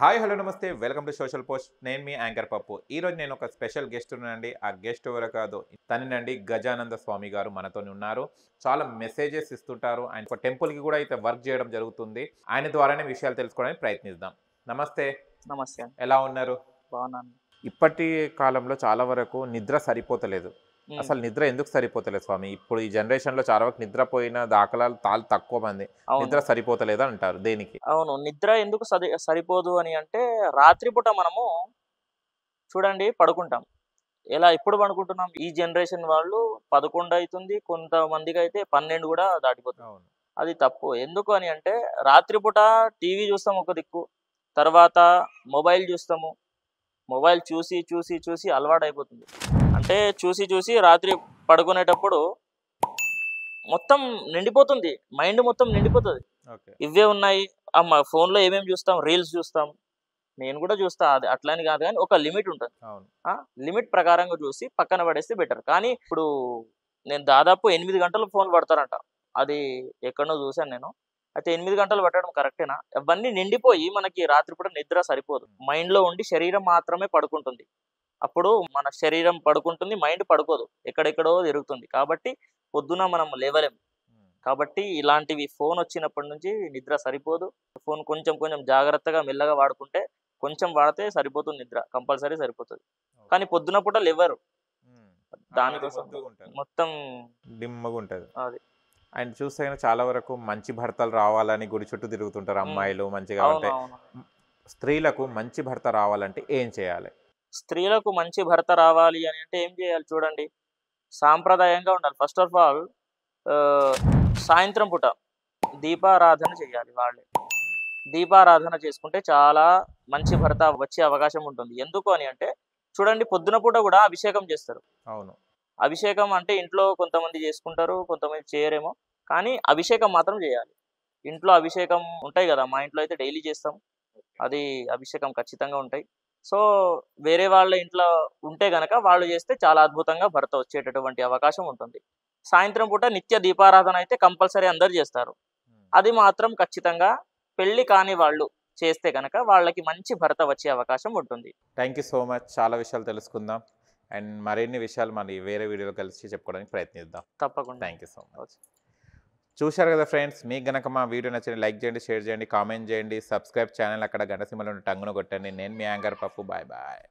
Hi hello నమస్తే welcome to social post. నేను మీ యాంకర్ పప్పు. ఈరోజు నేను ఒక స్పెషల్ గెస్ట్ ఉన్నానండి. ఆ గెస్ట్ ఎవరో కాదు, తనేనండి గజానంద స్వామి గారు మనతో ఉన్నారు. చాలా మెసేజెస్ ఇస్తుంటారు. ఆయన ఒక టెంపుల్కి కూడా అయితే వర్క్ చేయడం జరుగుతుంది. ఆయన ద్వారానే విషయాలు తెలుసుకోవడానికి ప్రయత్నిద్దాం. నమస్తే, నమస్తే అండి. ఎలా ఉన్నారు? బాగున్నాను. ఇప్పటి కాలంలో చాలా వరకు నిద్ర సరిపోతలేదు. హ్మ్. అసలు నిద్ర ఎందుకు సరిపోతలేదు స్వామి? ఇప్పుడు ఈ జనరేషన్లో చాలా వరకు నిద్రపోయిన దాఖలాలు తక్కువ మంది. అవును. నిద్ర సరిపోతలేదు అంటారు. దేనికి? అవును. నిద్ర ఎందుకు సరిపోదు అని అంటే, రాత్రిపూట మనము చూడండి పడుకుంటాం. ఎలా ఎప్పుడు పడుకుంటున్నాం? ఈ జనరేషన్ వాళ్ళు 11 అయితుంది. కొంతమందికైతే 12 గూడా దాటిపోతుంది. అవును. అది తప్పు. ఎందుకు అని అంటే, రాత్రిపూట టీవీ చూస్తాం ఒక దిక్కు. తర్వాత మొబైల్ చూస్తాము. మొబైల్ చూసి, చూసి, చూసి అలవాటయిపోతుంది. అంటే చూసి, చూసి రాత్రి పడుకునేటప్పుడు మొత్తం నిండిపోతుంది. మైండ్ మొత్తం నిండిపోతది. ఓకే. ఇవే ఉన్నాయి. ఫోన్‌లో ఏమేమి చూస్తాం? రీల్స్ చూస్తాం. నేను కూడా చూస్తా. అది అట్లని కాదు గానీ ఒక లిమిట్ ఉంటది. అవును. లిమిట్ ప్రకారంగా చూసి పక్కన పడేస్తే బెటర్. కానీ ఇప్పుడు నేను దాదాపు 8 గంటలు ఫోన్ పడతారంట. అది ఎక్కడనో చూసాను నేను. అయితే 8 గంటలు పట్టడం కరెక్టేనా? అవన్నీ నిండిపోయి మనకి రాత్రిపూట నిద్ర సరిపోదు. మైండ్‌లో ఉండి శరీరం మాత్రమే పడుకుంటుంది. అప్పుడు మన శరీరం పడుకుంటుంది. మైండ్ పడుకోదు. ఎక్కడెక్కడో తిరుగుతుంది. కాబట్టి పొద్దున మనం లేవలేం. కాబట్టి ఇలాంటివి ఫోనొచ్చినప్పటి నుంచి నిద్ర సరిపోదు. ఫోన్ కొంచెం కొంచెం జాగ్రత్తగా మెల్లగా వాడుకుంటే, కొంచెం వాడితే సరిపోతుంది నిద్ర. కంపల్సరీ సరిపోతది. కానీ పొద్దున పూట లెవ్వరు. దానికోసం మొత్తం డిమ్మగుంటది. అది. అండ్ చూస్తే గనుక చాలా వరకు మంచి భర్తలు రావాలని గుడి చుట్టూ తిరుగుతుంటారు అమ్మాయిలు మంచిగా. అంటే అవునవును. స్త్రీలకు మంచి భర్త రావాలంటే ఏం చేయాలి? స్త్రీలకు మంచి భర్త రావాలి అని అంటే ఏం చేయాలి చూడండి. సాంప్రదాయంగా ఉండాలి. ఫస్ట్ ఆఫ్ ఆల్ ఆహ్, సాయంత్రం పూట దీపారాధన చేయాలి వాళ్ళే. దీపారాధన చేసుకుంటే చాలా మంచి భర్త వచ్చే అవకాశం ఉంటుంది. ఎందుకు అని అంటే, చూడండి పొద్దున పూట గూడా అభిషేకం చేస్తారు. అవును. అభిషేకం అంటే ఇంట్లో కొంతమంది చేసుకుంటారు, కొంతమంది చేయరేమో. కానీ అభిషేకం మాత్రం చేయాలి. ఇంట్లో అభిషేకం ఉంటాయి గదా! మా ఇంట్లో అయితే డైలీ చేస్తాం. అది అభిషేకం ఖచ్చితంగా ఉంటాయి. సో, వేరే వాళ్ళ ఇంట్లో ఉంటే గనక వాళ్ళు చేస్తే చాలా అద్భుతంగా భర్త వచ్చేటటువంటి అవకాశం ఉంటుంది. సాయంత్రం పూట నిత్య దీపారాధన అయితే కంపల్సరీ అందరూ చేస్తారు. అది మాత్రం ఖచ్చితంగా పెళ్లి కాని వాళ్ళు చేస్తే గనక వాళ్ళకి మంచి భర్త వచ్చే అవకాశం ఉంటుంది. Thank you so much. చాలా విషయాలు తెలుసుకుందాం. అండ్ మరిన్ని విషయాలు మళ్ళీ వేరే వీడియోలో కలిసి చెప్పుకోవడానికి ప్రయత్నిద్దాం. తప్పకుండా. Thank you so much. చూశారు కదా ఫ్రెండ్స్, మీకు గనక మా వీడియో నచ్చిన లైక్ చేయండి, షేర్ చేయండి, కామెంట్ చేయండి, సబ్స్క్రైబ్ ఛానల్ అక్కడ గంట సింబల్ ఉన్న టంగును కొట్టండి. నేను మీ యాంకర్ పప్పు. Bye bye.